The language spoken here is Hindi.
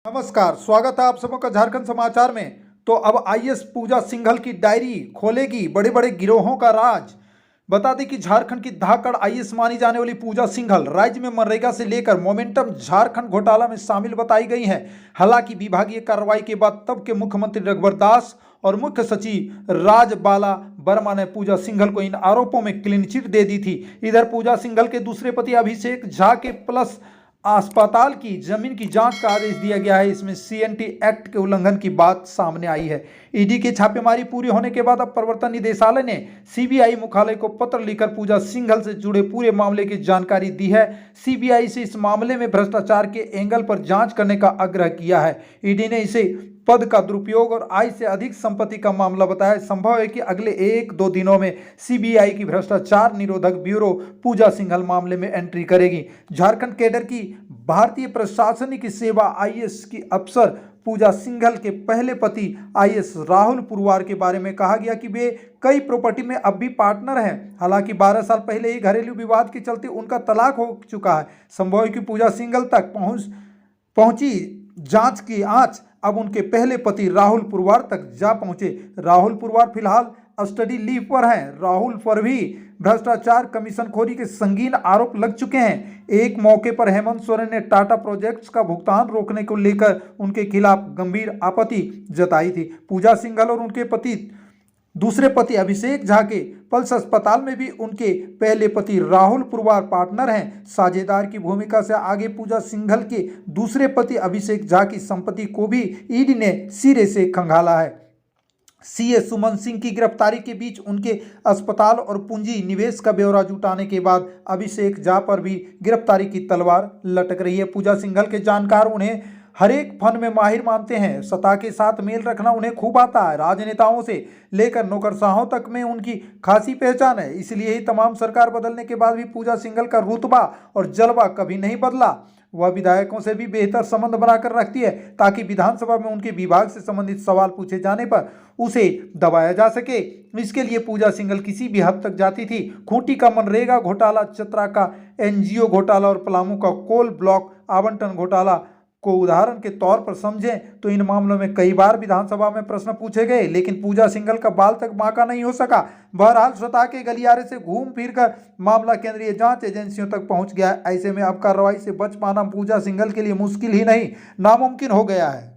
नमस्कार, स्वागत है आप सबों का झारखंड समाचार में। तो अब आईएएस पूजा सिंघल की डायरी खोलेगी बड़े बड़े गिरोहों का राज। बता दें कि झारखंड की धाकड़ आईएएस मानी जाने वाली पूजा सिंघल राज्य में मनरेगा से लेकर मोमेंटम झारखंड घोटाला में शामिल बताई गई हैं। हालांकि विभागीय कार्रवाई के बाद तब के मुख्यमंत्री रघुवर दास और मुख्य सचिव राजबाला वर्मा ने पूजा सिंघल को इन आरोपों में क्लीन चिट दे दी थी। इधर पूजा सिंघल के दूसरे पति अभिषेक झा के प्लस अस्पताल की जमीन की जांच का आदेश दिया गया है। इसमें सीएनटी एक्ट के उल्लंघन की बात सामने आई है। ईडी की छापेमारी पूरी होने के बाद अब प्रवर्तन निदेशालय ने सीबीआई मुख्यालय को पत्र लिखकर पूजा सिंघल से जुड़े पूरे मामले की जानकारी दी है। सीबीआई से इस मामले में भ्रष्टाचार के एंगल पर जांच करने का आग्रह किया है। ईडी ने इसे पद का दुरुपयोग और आय से अधिक संपत्ति का मामला बताया। संभव है कि अगले 1-2 दिनों में सीबीआई की भ्रष्टाचार निरोधक ब्यूरो पूजा सिंघल मामले में एंट्री करेगी। झारखंड कैडर की भारतीय प्रशासनिक सेवा आईएएस की अफसर पूजा सिंघल के पहले पति आईएएस राहुल पुरवार के बारे में कहा गया कि वे कई प्रॉपर्टी में अब भी पार्टनर हैं। हालांकि 12 साल पहले ही घरेलू विवाद के चलते उनका तलाक हो चुका है। संभव है कि पूजा सिंघल तक पहुंची जांच की आंच अब उनके पहले पति राहुल पुरवार तक जा पहुंचे। राहुल पुरवार फिलहाल स्टडी लीव पर हैं। राहुल पर भी भ्रष्टाचार कमीशनखोरी के संगीन आरोप लग चुके हैं। एक मौके पर हेमंत सोरेन ने टाटा प्रोजेक्ट्स का भुगतान रोकने को लेकर उनके खिलाफ गंभीर आपत्ति जताई थी। पूजा सिंघल और उनके दूसरे पति अभिषेक झा के पल्स अस्पताल में भी उनके पहले पति राहुल पुरवार पार्टनर हैं। साझेदार की भूमिका से आगे पूजा सिंघल के दूसरे पति अभिषेक झा की संपत्ति को भी ईडी ने सिरे से खंगाला है। सीए सुमन सिंह की गिरफ्तारी के बीच उनके अस्पताल और पूंजी निवेश का ब्यौरा जुटाने के बाद अभिषेक झा पर भी गिरफ्तारी की तलवार लटक रही है। पूजा सिंघल के जानकार उन्हें हर एक फन में माहिर मानते हैं। सत्ता के साथ मेल रखना उन्हें खूब आता है। राजनेताओं से लेकर नौकरशाहों तक में उनकी खासी पहचान है। इसलिए ही तमाम सरकार बदलने के बाद भी पूजा सिंघल का रुतबा और जलवा कभी नहीं बदला। वह विधायकों से भी बेहतर संबंध बनाकर रखती है ताकि विधानसभा में उनके विभाग से संबंधित सवाल पूछे जाने पर उसे दबाया जा सके। इसके लिए पूजा सिंघल किसी भी हद तक जाती थी। खूंटी का मनरेगा घोटाला, चतरा का एनजीओ घोटाला और पलामू का कोल ब्लॉक आवंटन घोटाला को उदाहरण के तौर पर समझें तो इन मामलों में कई बार विधानसभा में प्रश्न पूछे गए, लेकिन पूजा सिंघल का बाल तक बांका नहीं हो सका। बहरहाल स्वतः के गलियारे से घूम फिर कर मामला केंद्रीय जांच एजेंसियों तक पहुंच गया है। ऐसे में अब कार्रवाई से बच पाना पूजा सिंघल के लिए मुश्किल ही नहीं, नामुमकिन हो गया है।